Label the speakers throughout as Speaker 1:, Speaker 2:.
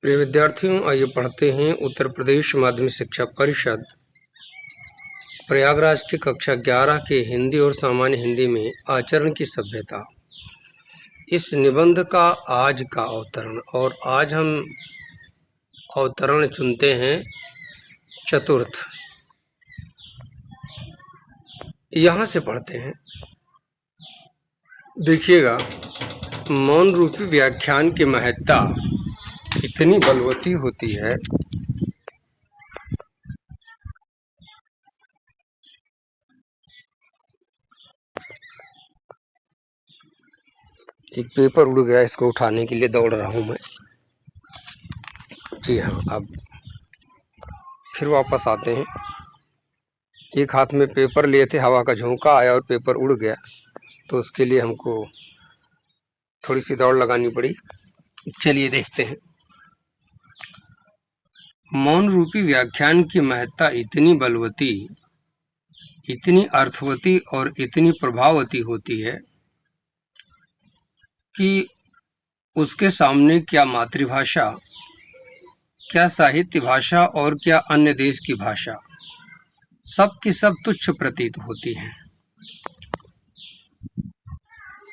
Speaker 1: प्रिय विद्यार्थियों, आइए पढ़ते हैं उत्तर प्रदेश माध्यमिक शिक्षा परिषद प्रयागराज की कक्षा 11 के हिंदी और सामान्य हिंदी में आचरण की सभ्यता। इस निबंध का आज का अवतरण, और आज हम अवतरण चुनते हैं चतुर्थ। यहाँ से पढ़ते हैं। देखिएगा, मौन रूपी व्याख्यान की महत्ता इतनी बलवती होती है। एक पेपर उड़ गया, इसको उठाने के लिए दौड़ रहा हूं मैं। जी हाँ, अब फिर वापस आते हैं। एक हाथ में पेपर लिए थे, हवा का झोंका आया और पेपर उड़ गया, तो उसके लिए हमको थोड़ी सी दौड़ लगानी पड़ी। चलिए देखते हैं। मौन रूपी व्याख्यान की महत्ता इतनी बलवती, इतनी अर्थवती और इतनी प्रभाववती होती है कि उसके सामने क्या मातृभाषा, क्या साहित्य भाषा और क्या अन्य देश की भाषा, सब की सब तुच्छ प्रतीत होती हैं।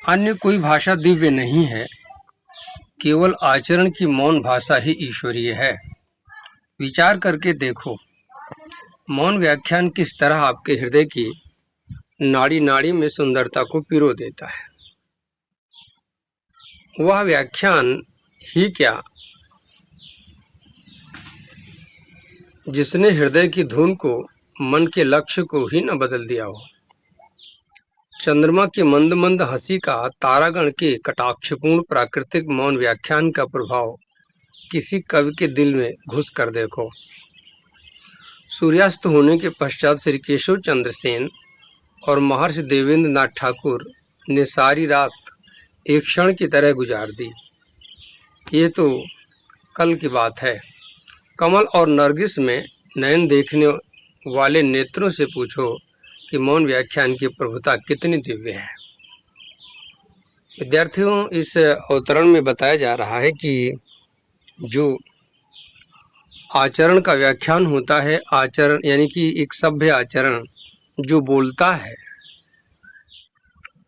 Speaker 1: अन्य कोई भाषा दिव्य नहीं है, केवल आचरण की मौन भाषा ही ईश्वरीय है। विचार करके देखो, मौन व्याख्यान किस तरह आपके हृदय की नाड़ी नाड़ी में सुंदरता को पिरो देता है। वह व्याख्यान ही क्या जिसने हृदय की धुन को, मन के लक्ष्य को ही न बदल दिया हो। चंद्रमा की मंद मंद हंसी का, तारागण के कटाक्षपूर्ण प्राकृतिक मौन व्याख्यान का प्रभाव किसी कवि के दिल में घुस कर देखो। सूर्यास्त होने के पश्चात श्री केशव चंद्र सेन और महर्षि देवेंद्र नाथ ठाकुर ने सारी रात एक क्षण की तरह गुजार दी। ये तो कल की बात है। कमल और नरगिस में नयन देखने वाले नेत्रों से पूछो कि मौन व्याख्यान की प्रभुता कितनी दिव्य है। विद्यार्थियों, इस अवतरण में बताया जा रहा है कि जो आचरण का व्याख्यान होता है, आचरण यानी कि एक सभ्य आचरण जो बोलता है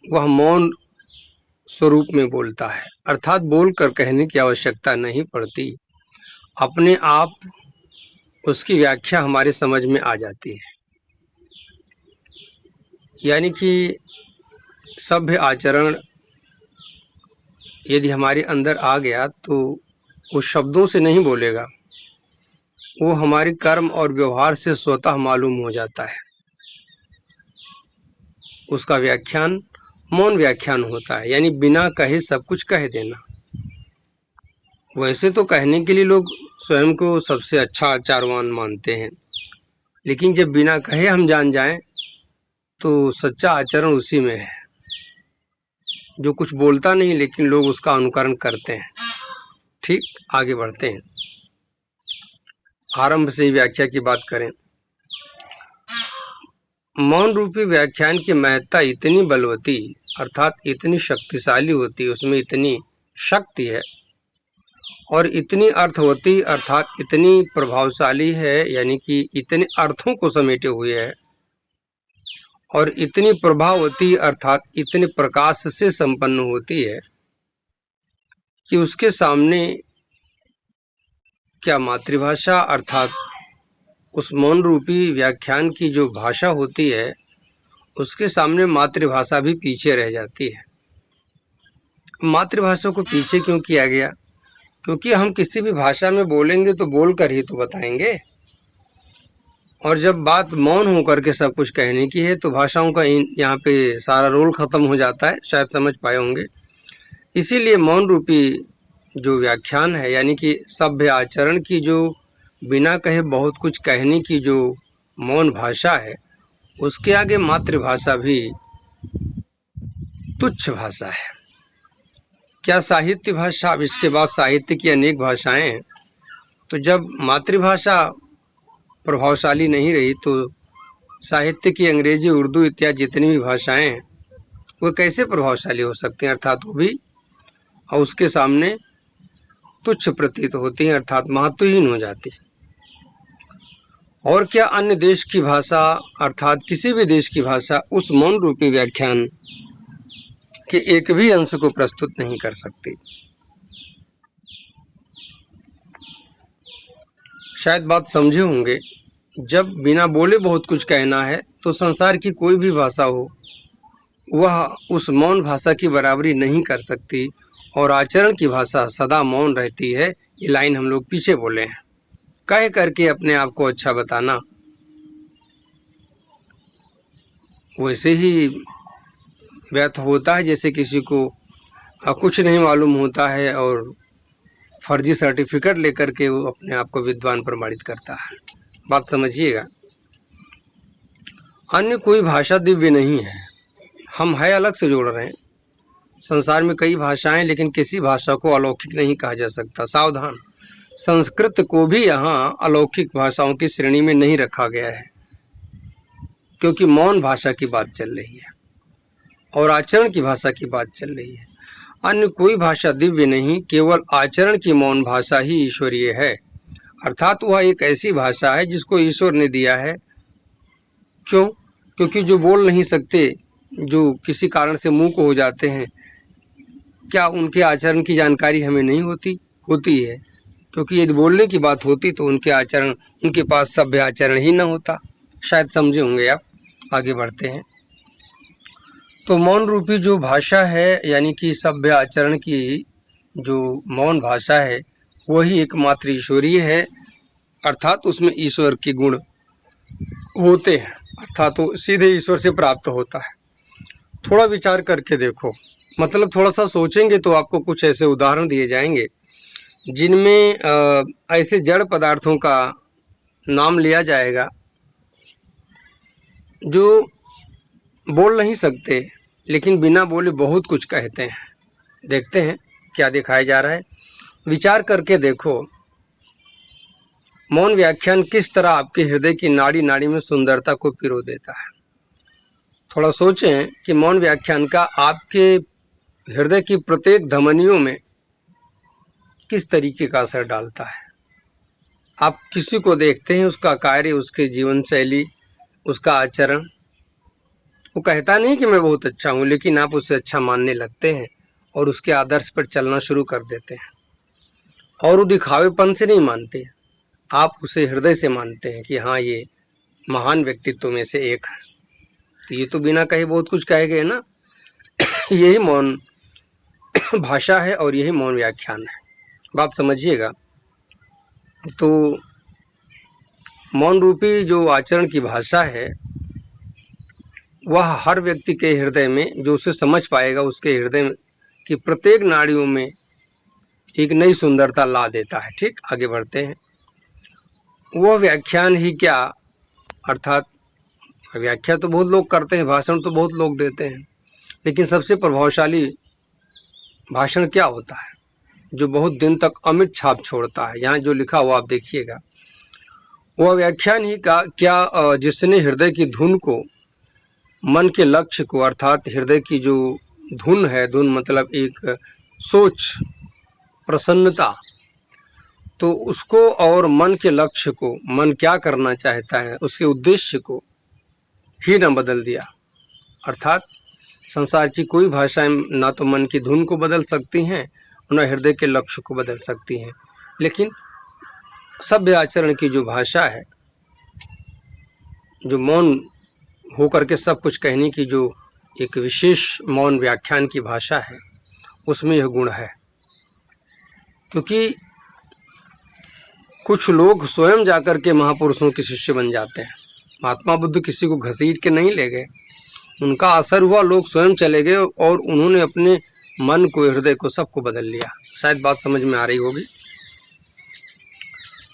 Speaker 1: वह मौन स्वरूप में बोलता है, अर्थात बोलकर कहने की आवश्यकता नहीं पड़ती, अपने आप उसकी व्याख्या हमारे समझ में आ जाती है। यानी कि सभ्य आचरण यदि हमारे अंदर आ गया तो वो शब्दों से नहीं बोलेगा, वो हमारे कर्म और व्यवहार से स्वतः मालूम हो जाता है। उसका व्याख्यान मौन व्याख्यान होता है, यानी बिना कहे सब कुछ कह देना। वैसे तो कहने के लिए लोग स्वयं को सबसे अच्छा आचारवान मानते हैं, लेकिन जब बिना कहे हम जान जाएं तो सच्चा आचरण उसी में है, जो कुछ बोलता नहीं लेकिन लोग उसका अनुकरण करते हैं। ठीक, आगे बढ़ते हैं। आरंभ से ही व्याख्या की बात करें। मौन रूपी व्याख्यान की महत्ता इतनी बलवती अर्थात इतनी शक्तिशाली होती है, उसमें इतनी शक्ति है, और इतनी अर्थवती अर्थात इतनी प्रभावशाली है, यानी कि इतने अर्थों को समेटे हुए है, और इतनी प्रभाववती अर्थात इतने प्रकाश से संपन्न होती है कि उसके सामने क्या मातृभाषा अर्थात उस मौन रूपी व्याख्यान की जो भाषा होती है, उसके सामने मातृभाषा भी पीछे रह जाती है। मातृभाषा को पीछे क्यों किया गया? क्योंकि हम किसी भी भाषा में बोलेंगे तो बोल कर ही तो बताएंगे, और जब बात मौन होकर के सब कुछ कहने की है तो भाषाओं का यहाँ पे सारा रोल खत्म हो जाता है। शायद समझ पाए होंगे। इसीलिए मौन रूपी जो व्याख्यान है, यानी कि सभ्य आचरण की जो बिना कहे बहुत कुछ कहने की जो मौन भाषा है, उसके आगे मातृभाषा भी तुच्छ भाषा है। क्या साहित्य भाषा, अब इसके बाद साहित्य की अनेक भाषाएं हैं, तो जब मातृभाषा प्रभावशाली नहीं रही तो साहित्य की अंग्रेजी, उर्दू इत्यादि जितनी भी भाषाएं हैं वो कैसे प्रभावशाली हो सकती हैं? अर्थात वो भी, और उसके सामने तुच्छ प्रतीत होती हैं, अर्थात महत्वहीन हो जाती। और क्या अन्य देश की भाषा अर्थात किसी भी देश की भाषा उस मौन रूपी व्याख्यान के एक भी अंश को प्रस्तुत नहीं कर सकती। शायद बात समझे होंगे। जब बिना बोले बहुत कुछ कहना है तो संसार की कोई भी भाषा हो वह उस मौन भाषा की बराबरी नहीं कर सकती, और आचरण की भाषा सदा मौन रहती है। ये लाइन हम लोग पीछे बोले हैं। कह करके अपने आप को अच्छा बताना वैसे ही व्यर्थ होता है जैसे किसी को कुछ नहीं मालूम होता है और फर्जी सर्टिफिकेट लेकर के वो अपने आप को विद्वान प्रमाणित करता है। बात समझिएगा। अन्य कोई भाषा दिव्य नहीं है, हम है अलग से जोड़ रहे हैं। संसार में कई भाषाएं, लेकिन किसी भाषा को अलौकिक नहीं कहा जा सकता। सावधान, संस्कृत को भी यहाँ अलौकिक भाषाओं की श्रेणी में नहीं रखा गया है, क्योंकि मौन भाषा की बात चल रही है और आचरण की भाषा की बात चल रही है। अन्य कोई भाषा दिव्य नहीं, केवल आचरण की मौन भाषा ही ईश्वरीय है, अर्थात वह एक ऐसी भाषा है जिसको ईश्वर ने दिया है। क्यों? क्योंकि जो बोल नहीं सकते, जो किसी कारण से मूक हो जाते हैं, क्या उनके आचरण की जानकारी हमें नहीं होती? होती है, क्योंकि यदि बोलने की बात होती तो उनके आचरण, उनके पास सभ्य आचरण ही न होता। शायद समझे होंगे आप। आगे बढ़ते हैं। तो मौन रूपी जो भाषा है, यानी कि सभ्य आचरण की जो मौन भाषा है, वही एकमात्र ईश्वरीय है, अर्थात उसमें ईश्वर के गुण होते हैं, अर्थात तो सीधे ईश्वर से प्राप्त होता है। थोड़ा विचार करके देखो, मतलब थोड़ा सा सोचेंगे तो आपको कुछ ऐसे उदाहरण दिए जाएंगे जिनमें ऐसे जड़ पदार्थों का नाम लिया जाएगा जो बोल नहीं सकते, लेकिन बिना बोले बहुत कुछ कहते हैं। देखते हैं क्या दिखाया जा रहा है। विचार करके देखो, मौन व्याख्यान किस तरह आपके हृदय की नाड़ी नाड़ी में सुंदरता को पिरो देता है। थोड़ा सोचें कि मौन व्याख्यान का आपके हृदय की प्रत्येक धमनियों में किस तरीके का असर डालता है। आप किसी को देखते हैं, उसका कार्य, उसके जीवन शैली, उसका आचरण, वो कहता नहीं कि मैं बहुत अच्छा हूँ, लेकिन आप उसे अच्छा मानने लगते हैं और उसके आदर्श पर चलना शुरू कर देते हैं। और वो दिखावेपन से नहीं मानते, आप उसे हृदय से मानते हैं कि हाँ, ये महान व्यक्तित्व में से एक है। तो ये तो बिना कहे बहुत कुछ कहे गए ना। यही मौन भाषा है और यही मौन व्याख्यान है। बात समझिएगा। तो मौन रूपी जो आचरण की भाषा है, वह हर व्यक्ति के हृदय में, जो उसे समझ पाएगा, उसके हृदय की प्रत्येक नाड़ियों में एक नई सुंदरता ला देता है। ठीक, आगे बढ़ते हैं। वह व्याख्यान ही क्या, अर्थात व्याख्या तो बहुत लोग करते हैं, भाषण तो बहुत लोग देते हैं, लेकिन सबसे प्रभावशाली भाषण क्या होता है, जो बहुत दिन तक अमिट छाप छोड़ता है। यहाँ जो लिखा हुआ आप देखिएगा, वह व्याख्यान ही का क्या जिसने हृदय की धुन को, मन के लक्ष्य को, अर्थात हृदय की जो धुन है, धुन मतलब एक सोच, प्रसन्नता, तो उसको और मन के लक्ष्य को, मन क्या करना चाहता है, उसके उद्देश्य को ही न बदल दिया। अर्थात संसार की कोई भाषाएं ना तो मन की धुन को बदल सकती हैं, न हृदय के लक्ष्य को बदल सकती हैं, लेकिन सभ्य आचरण की जो भाषा है, जो मौन होकर के सब कुछ कहने की जो एक विशेष मौन व्याख्यान की भाषा है, उसमें यह गुण है। क्योंकि कुछ लोग स्वयं जाकर के महापुरुषों के शिष्य बन जाते हैं। महात्मा बुद्ध किसी को घसीट के नहीं ले गए, उनका असर हुआ, लोग स्वयं चले गए और उन्होंने अपने मन को, हृदय को, सबको बदल लिया। शायद बात समझ में आ रही होगी।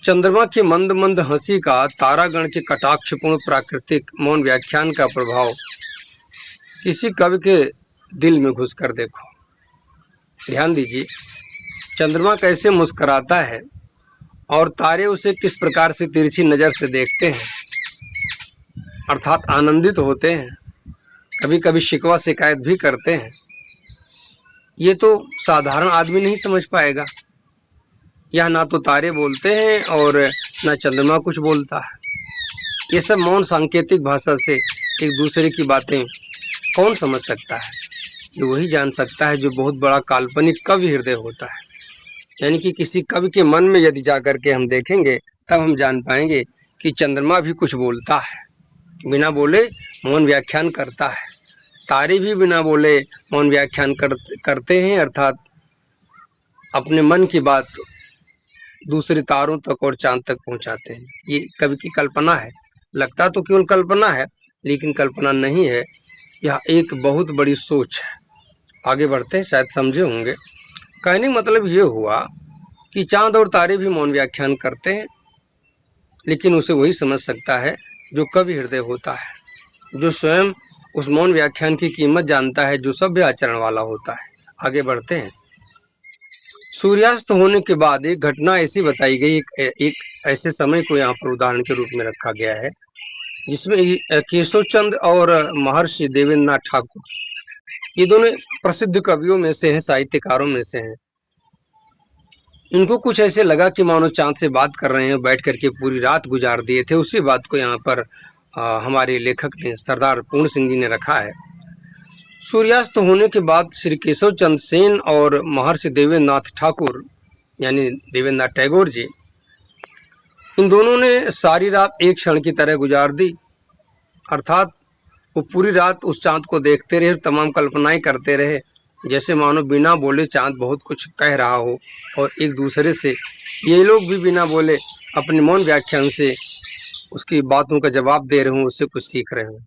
Speaker 1: चंद्रमा की मंद मंद हंसी का, तारागण के कटाक्षपूर्ण प्राकृतिक मौन व्याख्यान का प्रभाव किसी कवि के दिल में घुस कर देखो। ध्यान दीजिए, चंद्रमा कैसे मुस्कुराता है और तारे उसे किस प्रकार से तिरछी नजर से देखते हैं, अर्थात आनंदित होते हैं, कभी कभी शिकवा शिकायत भी करते हैं। ये तो साधारण आदमी नहीं समझ पाएगा। यहाँ ना तो तारे बोलते हैं और ना चंद्रमा कुछ बोलता है। ये सब मौन सांकेतिक भाषा से एक दूसरे की बातें कौन समझ सकता है? ये वही जान सकता है जो बहुत बड़ा काल्पनिक कवि हृदय होता है। यानी कि किसी कवि के मन में यदि जाकर के हम देखेंगे तब हम जान पाएंगे कि चंद्रमा भी कुछ बोलता है, बिना बोले मौन व्याख्यान करता है। तारे भी बिना बोले मौन व्याख्यान करते हैं, अर्थात अपने मन की बात दूसरे तारों तक और चांद तक पहुंचाते हैं। ये कवि की कल्पना है। लगता तो केवल कल्पना है, लेकिन कल्पना नहीं है, यह एक बहुत बड़ी सोच है। आगे बढ़ते हैं, शायद समझे होंगे। कहने मतलब ये हुआ कि चांद और तारे भी मौन व्याख्यान करते हैं, लेकिन उसे वही समझ सकता है जो कवि हृदय होता है, जो स्वयं उस मौन व्याख्यान की कीमत जानता है, जो सभ्य आचरण वाला होता है। आगे बढ़ते हैं। सूर्यास्त होने के बाद एक घटना ऐसी बताई गई, एक ऐसे समय को यहाँ पर उदाहरण के रूप में रखा गया है, जिसमें केशव चंद्र और महर्षि देवेंद्रनाथ ठाकुर, ये दोनों प्रसिद्ध कवियों में से हैं, साहित्यकारों में से हैं। इनको कुछ ऐसे लगा कि मानो चांद से बात कर रहे हैं, बैठ करके पूरी रात गुजार दिए थे। उसी बात को यहाँ पर हमारे लेखक ने, सरदार पूर्ण सिंह जी ने रखा है। सूर्यास्त होने के बाद श्री केशव चंद्र सेन और महर्षि देवेंद्रनाथ ठाकुर यानी देवेंद्रनाथ टैगोर जी, इन दोनों ने सारी रात एक क्षण की तरह गुजार दी। अर्थात वो पूरी रात उस चांद को देखते रहे, तमाम कल्पनाएं करते रहे, जैसे मानो बिना बोले चांद बहुत कुछ कह रहा हो, और एक दूसरे से ये लोग भी बिना बोले अपने मौन व्याख्यान से उसकी बातों का जवाब दे रहे हों, उससे कुछ सीख रहे हों।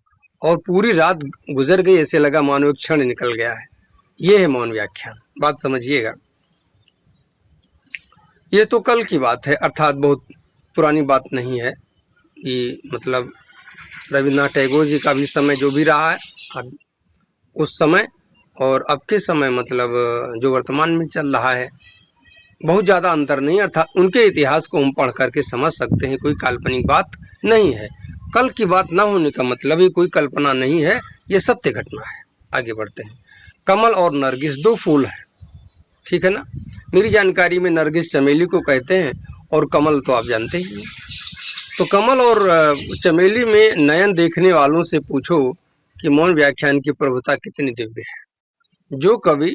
Speaker 1: और पूरी रात गुजर गई, ऐसे लगा मानो एक क्षण निकल गया है। ये है मौन व्याख्यान। बात समझिएगा। ये तो कल की बात है, अर्थात बहुत पुरानी बात नहीं है। ये मतलब रविन्द्रनाथ टैगोर जी का भी समय जो भी रहा है, अब उस समय और अब के समय, मतलब जो वर्तमान में चल रहा है, बहुत ज़्यादा अंतर नहीं। अर्थात उनके इतिहास को हम पढ़ करके समझ सकते हैं, कोई काल्पनिक बात नहीं है। कल की बात ना होने का मतलब ही कोई कल्पना नहीं है, ये सत्य घटना है। आगे बढ़ते हैं। कमल और नरगिस दो फूल हैं, ठीक है ना। मेरी जानकारी में नरगिस चमेली को कहते हैं, और कमल तो आप जानते ही हैं। तो कमल और चमेली में नयन देखने वालों से पूछो कि मौन व्याख्यान की प्रभुता कितनी दिव्य है। जो कवि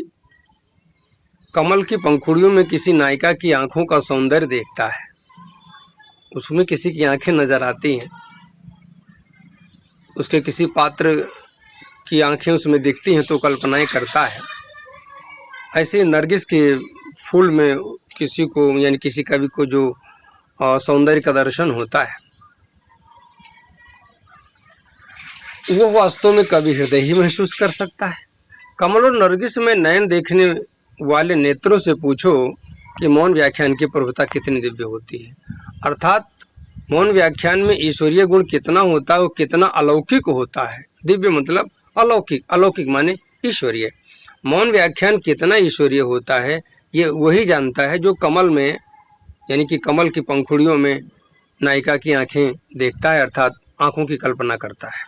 Speaker 1: कमल की पंखुड़ियों में किसी नायिका की आंखों का सौंदर्य देखता है, उसमें किसी की आंखें नजर आती हैं, उसके किसी पात्र की आंखें उसमें दिखती हैं, तो कल्पनाएं करता है। ऐसे नरगिस के फूल में किसी को, यानी किसी कवि को जो सौंदर्य का दर्शन होता है, वो वास्तव में कवि हृदय ही महसूस कर सकता है। कमल और नरगिस में नयन देखने वाले नेत्रों से पूछो कि मौन व्याख्यान की प्रभुता कितनी दिव्य होती है। अर्थात मौन व्याख्यान में ईश्वरीय गुण कितना होता है, वो कितना अलौकिक होता है। दिव्य मतलब अलौकिक, अलौकिक माने ईश्वरीय। मौन व्याख्यान कितना ईश्वरीय होता है, ये वही जानता है जो कमल में, यानी कि कमल की पंखुड़ियों में नायिका की आंखें देखता है, अर्थात आंखों की कल्पना करता है,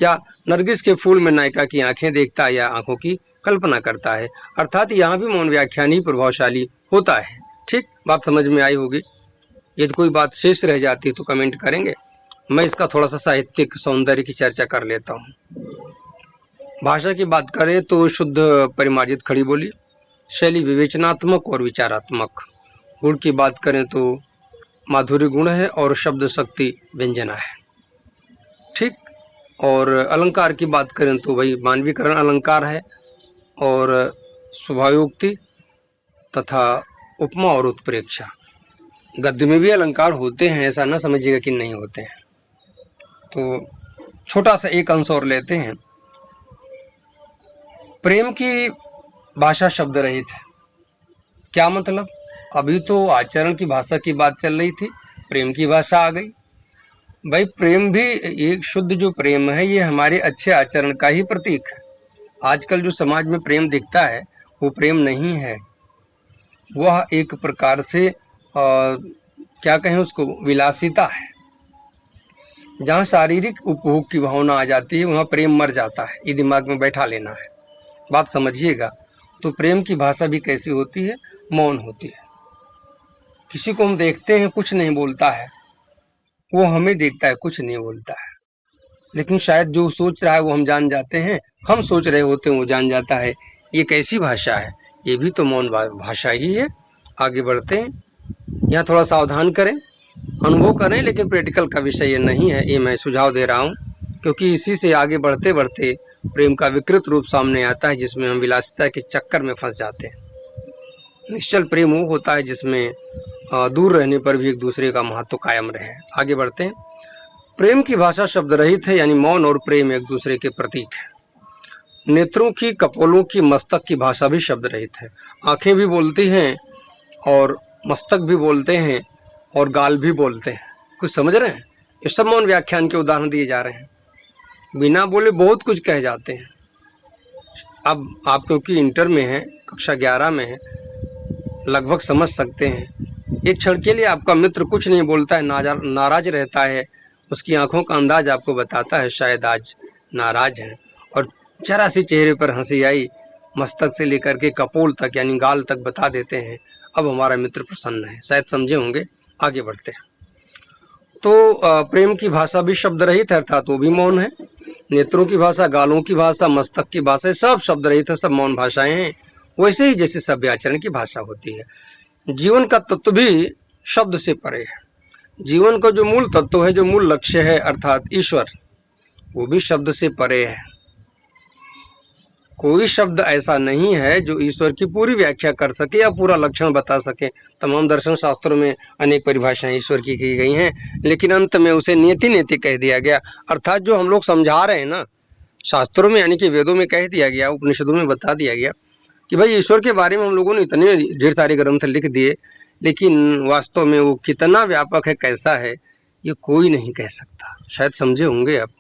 Speaker 1: या नरगिस के फूल में नायिका की आंखें देखता है या आंखों की कल्पना करता है। अर्थात यहाँ भी मौन व्याख्यान ही प्रभावशाली होता है। ठीक, बात समझ में आई होगी। यदि कोई बात शेष रह जाती तो कमेंट करेंगे, मैं इसका थोड़ा सा साहित्यिक सौंदर्य की चर्चा कर लेता हूँ। भाषा की बात करें तो शुद्ध परिमार्जित खड़ी बोली, शैली विवेचनात्मक और विचारात्मक। गुण की बात करें तो माधुर्य गुण है और शब्द शक्ति व्यंजना है। ठीक, और अलंकार की बात करें तो वही मानवीकरण अलंकार है, और शुभायोक्ति तथा उपमा और उत्प्रेक्षा। गद्य में भी अलंकार होते हैं, ऐसा ना समझिएगा कि नहीं होते हैं। तो छोटा सा एक अंश और लेते हैं। प्रेम की भाषा शब्द रहित है। क्या मतलब? अभी तो आचरण की भाषा की बात चल रही थी, प्रेम की भाषा आ गई। भाई प्रेम भी एक शुद्ध जो प्रेम है, ये हमारे अच्छे आचरण का ही प्रतीक है। आजकल जो समाज में प्रेम दिखता है वो प्रेम नहीं है, वह एक प्रकार से क्या कहें उसको, विलासिता है। जहाँ शारीरिक उपभोग की भावना आ जाती है वहाँ प्रेम मर जाता है। ये दिमाग में बैठा लेना है, बात समझिएगा। तो प्रेम की भाषा भी कैसी होती है? मौन होती है। किसी को हम देखते हैं कुछ नहीं बोलता है, वो हमें देखता है कुछ नहीं बोलता है, लेकिन शायद जो सोच रहा है वो हम जान जाते हैं, हम सोच रहे होते हैं वो जान जाता है। ये कैसी भाषा है? ये भी तो मौन भाषा ही है। आगे बढ़ते हैं, यहाँ थोड़ा सावधान करें, अनुभव करें, लेकिन प्रैक्टिकल का विषय ये नहीं है, ये मैं सुझाव दे रहा हूँ, क्योंकि इसी से आगे बढ़ते बढ़ते प्रेम का विकृत रूप सामने आता है, जिसमें हम विलासिता के चक्कर में फंस जाते हैं। निश्चल प्रेम वो होता है जिसमें दूर रहने पर भी एक दूसरे का महत्व कायम रहे। आगे बढ़ते हैं, प्रेम की भाषा शब्द रहित है, यानी मौन और प्रेम एक दूसरे के प्रतीक है। नेत्रों की, कपोलों की, मस्तक की भाषा भी शब्द रहित है। आंखें भी बोलती हैं और मस्तक भी बोलते हैं और गाल भी बोलते हैं। कुछ समझ रहे हैं? ये सब मौन व्याख्यान के उदाहरण दिए जा रहे हैं। बिना बोले बहुत कुछ कह जाते हैं। अब आप क्योंकि इंटर में हैं, कक्षा 11 में हैं, लगभग समझ सकते हैं। एक क्षण के लिए आपका मित्र कुछ नहीं बोलता है, नाराज रहता है, उसकी आंखों का अंदाज आपको बताता है शायद आज नाराज है, और जरा सी चेहरे पर हंसी आई, मस्तक से लेकर के कपोल तक यानी गाल तक बता देते हैं अब हमारा मित्र प्रसन्न है। शायद समझे होंगे। आगे बढ़ते हैं, तो प्रेम की भाषा भी शब्द रहित है, अर्थात वो भी मौन है। नेत्रों की भाषा, गालों की भाषा, मस्तक की भाषा, सब शब्द रहित है, सब मौन भाषाएं हैं। वैसे ही जैसे सभ्य आचरण की भाषा होती है। जीवन का तत्व भी शब्द से परे है। जीवन का जो मूल तत्व है, जो मूल लक्ष्य है, अर्थात ईश्वर, वो भी शब्द से परे है। कोई शब्द ऐसा नहीं है जो ईश्वर की पूरी व्याख्या कर सके या पूरा लक्षण बता सके। तमाम दर्शन शास्त्रों में अनेक परिभाषाएं ईश्वर की गई हैं, लेकिन अंत में उसे नियति नियति कह दिया गया। अर्थात जो हम लोग समझा रहे हैं ना, शास्त्रों में यानी कि वेदों में कह दिया गया, उपनिषदों में बता दिया गया कि भाई ईश्वर के बारे में हम लोगों ने इतने ढेर सारे ग्रंथ लिख दिए, लेकिन वास्तव में वो कितना व्यापक है, कैसा है, ये कोई नहीं कह सकता। शायद समझे होंगे आप।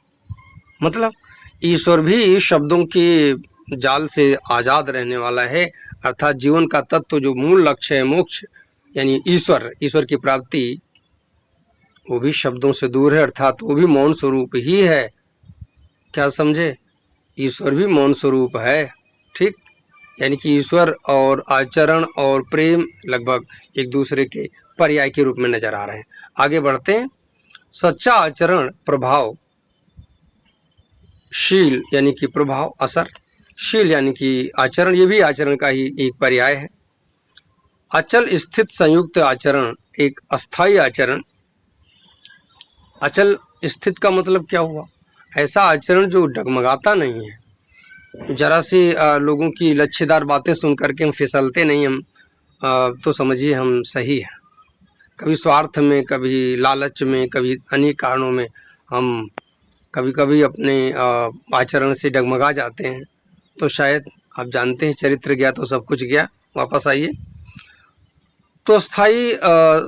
Speaker 1: मतलब ईश्वर भी शब्दों के जाल से आजाद रहने वाला है, अर्थात जीवन का तत्व जो मूल लक्ष्य है, मोक्ष यानी ईश्वर की प्राप्ति, वो भी शब्दों से दूर है, अर्थात वो भी मौन स्वरूप ही है। क्या समझे? ईश्वर भी मौन स्वरूप है। ठीक, यानी कि ईश्वर और आचरण और प्रेम लगभग एक दूसरे के पर्याय के रूप में नजर आ रहे हैं। आगे बढ़ते हैं, सच्चा आचरण प्रभाव, शील यानी कि प्रभाव, असर, शील यानी कि आचरण, ये भी आचरण का ही एक पर्याय है। अचल स्थित संयुक्त आचरण एक अस्थाई आचरण। अचल स्थित का मतलब क्या हुआ? ऐसा आचरण जो डगमगाता नहीं है। जरा सी लोगों की लच्छेदार बातें सुन करके हम फिसलते नहीं, हम तो समझिए हम सही है। कभी स्वार्थ में, कभी लालच में, कभी अनेक कारणों में हम कभी कभी अपने आचरण से डगमगा जाते हैं। तो शायद आप जानते हैं, चरित्र गया तो सब कुछ गया। वापस आइए, तो स्थायी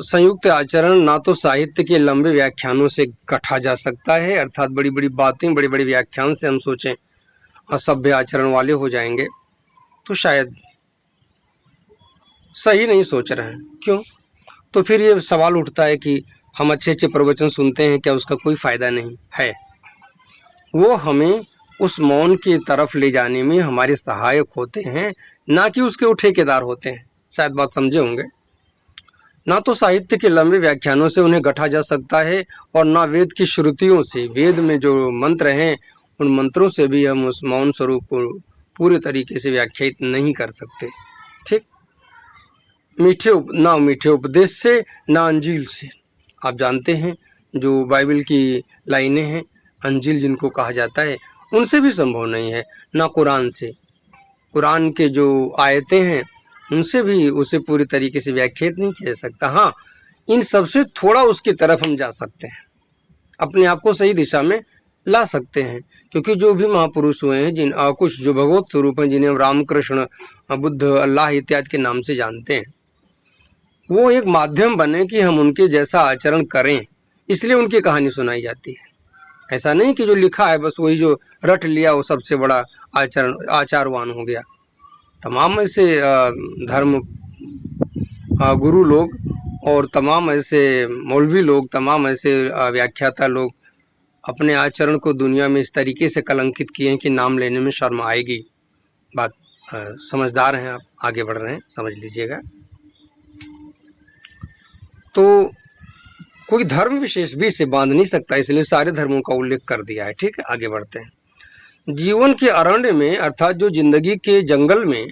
Speaker 1: संयुक्त आचरण ना तो साहित्य के लंबे व्याख्यानों से गढ़ा जा सकता है, अर्थात बड़ी बड़ी बातें, बड़े बड़े व्याख्यान से हम सोचें असभ्य आचरण वाले हो जाएंगे, तो शायद सही नहीं सोच रहे हैं। क्यों? तो फिर ये सवाल उठता है कि हम अच्छे अच्छे प्रवचन सुनते हैं, क्या उसका कोई फायदा नहीं है? वो हमें उस मौन की तरफ ले जाने में हमारे सहायक होते हैं, ना कि उसके वो ठेकेदार होते हैं। शायद बात समझे होंगे। ना तो साहित्य के लंबे व्याख्यानों से उन्हें गढ़ा जा सकता है, और ना वेद की श्रुतियों से, वेद में जो मंत्र हैं उन मंत्रों से भी हम उस मौन स्वरूप को पूरे तरीके से व्याख्यायित नहीं कर सकते। ठीक, ना मीठे उपदेश से, ना अंजील से। आप जानते हैं जो बाइबल की लाइनें हैं, अंजील जिनको कहा जाता है, उनसे भी संभव नहीं है। ना कुरान से, कुरान के जो आयतें हैं उनसे भी उसे पूरी तरीके से व्याख्यात नहीं किया जा सकता। हाँ, इन सबसे थोड़ा उसकी तरफ हम जा सकते हैं, अपने आप को सही दिशा में ला सकते हैं, क्योंकि जो भी महापुरुष हुए हैं, जिन कुछ जो भगवत स्वरूप हैं, जिन्हें हम रामकृष्ण, बुद्ध, अल्लाह इत्यादि के नाम से जानते हैं, वो एक माध्यम बने कि हम उनके जैसा आचरण करें, इसलिए उनकी कहानी सुनाई जाती है। ऐसा नहीं कि जो लिखा है बस वही जो रट लिया वो सबसे बड़ा आचारवान हो गया। तमाम ऐसे धर्म गुरु लोग और तमाम ऐसे मौलवी लोग, तमाम ऐसे व्याख्याता लोग अपने आचरण को दुनिया में इस तरीके से कलंकित किए हैं कि नाम लेने में शर्म आएगी। बात समझदार हैं आप, आगे बढ़ रहे हैं, समझ लीजिएगा। तो कोई धर्म विशेष भी इसे बांध नहीं सकता, इसलिए सारे धर्मों का उल्लेख कर दिया है। ठीक है, आगे बढ़ते हैं। जीवन के अरण्य में अर्थात जो जिंदगी के जंगल में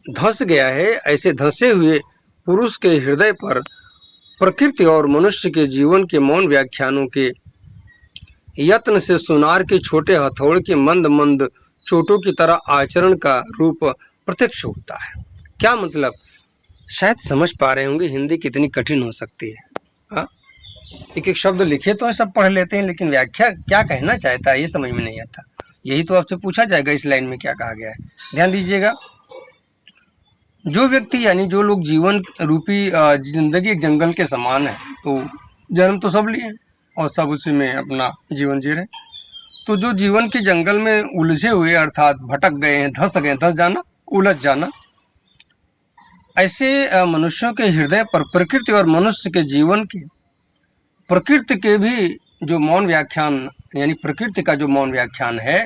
Speaker 1: धंस गया है, ऐसे धंसे हुए पुरुष के हृदय पर प्रकृति और मनुष्य के जीवन के मौन व्याख्यानों के यत्न से सुनार के छोटे हथौड़े के मंद मंद चोटों की तरह आचरण का रूप प्रत्यक्ष होता है। क्या मतलब, शायद समझ पा रहे होंगे हिंदी कितनी कठिन हो सकती है। एक एक शब्द लिखे तो सब पढ़ लेते हैं, लेकिन व्याख्या क्या कहना चाहता है ये समझ में नहीं आता। यही तो आपसे पूछा जाएगा इस लाइन में क्या कहा गया है। ध्यान दीजिएगा, जो व्यक्ति यानी जो लोग जीवन रूपी जिंदगी जंगल के समान है, तो जन्म तो सब लिए और सब उसी में अपना जीवन जी रहे, तो जो जीवन के जंगल में उलझे हुए अर्थात भटक गए हैं, धंस जाना, उलझ जाना, ऐसे मनुष्यों के हृदय पर प्रकृति और मनुष्य के जीवन के प्रकृति के भी जो मौन व्याख्यान यानी प्रकृति का जो मौन व्याख्यान है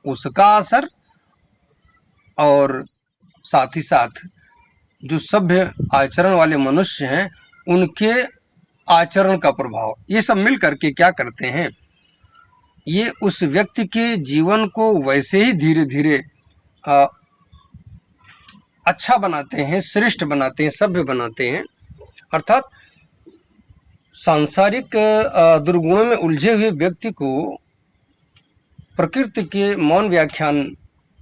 Speaker 1: उसका असर, और साथ ही साथ जो सभ्य आचरण वाले मनुष्य हैं उनके आचरण का प्रभाव, ये सब मिल करके क्या करते हैं, ये उस व्यक्ति के जीवन को वैसे ही धीरे धीरे अच्छा बनाते हैं, श्रेष्ठ बनाते हैं, सभ्य बनाते हैं। अर्थात सांसारिक दुर्गुणों में उलझे हुए व्यक्ति को प्रकृति के मौन व्याख्यान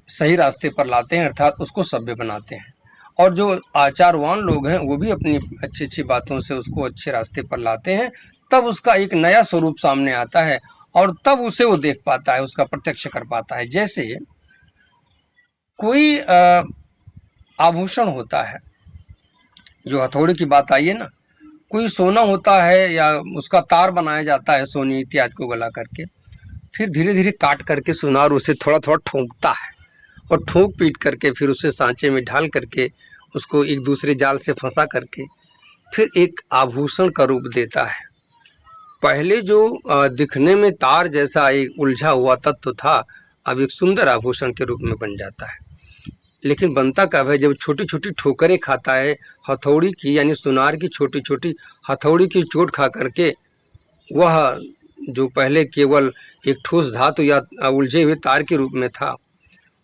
Speaker 1: सही रास्ते पर लाते हैं, अर्थात उसको सभ्य बनाते हैं। और जो आचारवान लोग हैं वो भी अपनी अच्छी अच्छी बातों से उसको अच्छे रास्ते पर लाते हैं, तब उसका एक नया स्वरूप सामने आता है और तब उसे वो देख पाता है, उसका प्रत्यक्ष कर पाता है। जैसे कोई आभूषण होता है, जो हथौड़े की बात आई है ना, कोई सोना होता है या उसका तार बनाया जाता है सोने इत्यादि को गला करके, फिर धीरे धीरे काट करके सुनार उसे थोड़ा थोड़ा ठोंकता है और ठोक पीट करके फिर उसे सांचे में ढाल करके उसको एक दूसरे जाल से फंसा करके फिर एक आभूषण का रूप देता है। पहले जो दिखने में तार जैसा एक उलझा हुआ तत्व था, अब एक सुंदर आभूषण के रूप में बन जाता है। लेकिन बनता कब है, जब छोटी छोटी ठोकरें खाता है हथौड़ी की, यानी सुनार की छोटी छोटी हथौड़ी की चोट खा करके वह जो पहले केवल एक ठोस धातु या उलझे हुए तार के रूप में था,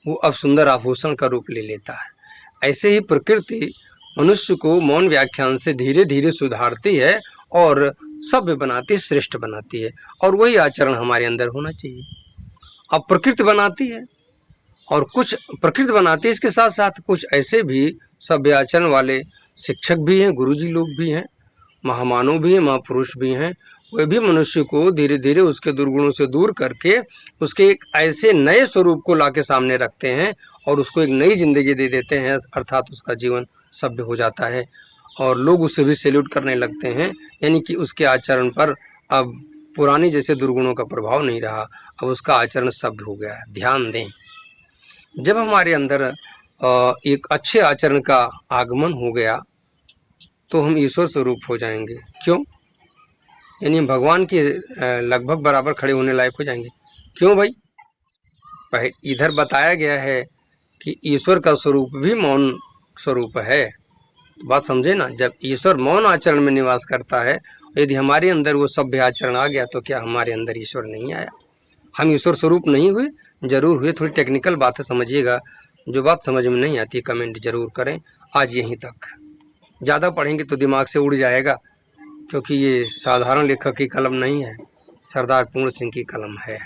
Speaker 1: वो अब सुंदर आभूषण का रूप ले लेता है। ऐसे ही प्रकृति मनुष्य को मौन व्याख्यान से धीरे धीरे सुधारती है और सभ्य बनाती है, श्रेष्ठ बनाती है, और वही आचरण हमारे अंदर होना चाहिए। अब प्रकृति बनाती है और कुछ प्रकृति बनाती है, इसके साथ साथ कुछ ऐसे भी सभ्य आचरण वाले शिक्षक भी हैं, गुरुजी लोग भी हैं, महामानव भी हैं, महापुरुष भी हैं। वे भी मनुष्य को धीरे धीरे उसके दुर्गुणों से दूर करके उसके एक ऐसे नए स्वरूप को लाके सामने रखते हैं और उसको एक नई जिंदगी दे देते हैं, अर्थात उसका जीवन सभ्य हो जाता है और लोग उसे भी सैल्यूट करने लगते हैं। यानी कि उसके आचरण पर अब पुरानी जैसे दुर्गुणों का प्रभाव नहीं रहा, अब उसका आचरण सभ्य हो गया है। ध्यान दें, जब हमारे अंदर एक अच्छे आचरण का आगमन हो गया तो हम ईश्वर स्वरूप हो जाएंगे। क्यों? यानी भगवान के लगभग बराबर खड़े होने लायक हो जाएंगे। क्यों भाई? इधर बताया गया है कि ईश्वर का स्वरूप भी मौन स्वरूप है। बात समझे ना, जब ईश्वर मौन आचरण में निवास करता है, यदि हमारे अंदर वो सभ्य आचरण आ गया तो क्या हमारे अंदर ईश्वर नहीं आया? हम ईश्वर स्वरूप नहीं हुए? जरूर हुए। थोड़ी टेक्निकल बात है, समझिएगा। जो बात समझ में नहीं आती कमेंट जरूर करें। आज यहीं तक। ज़्यादा पढ़ेंगे तो दिमाग से उड़ जाएगा, क्योंकि ये साधारण लेखक की कलम नहीं है, सरदार पूर्ण सिंह की कलम है।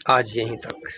Speaker 1: आज यहीं तक।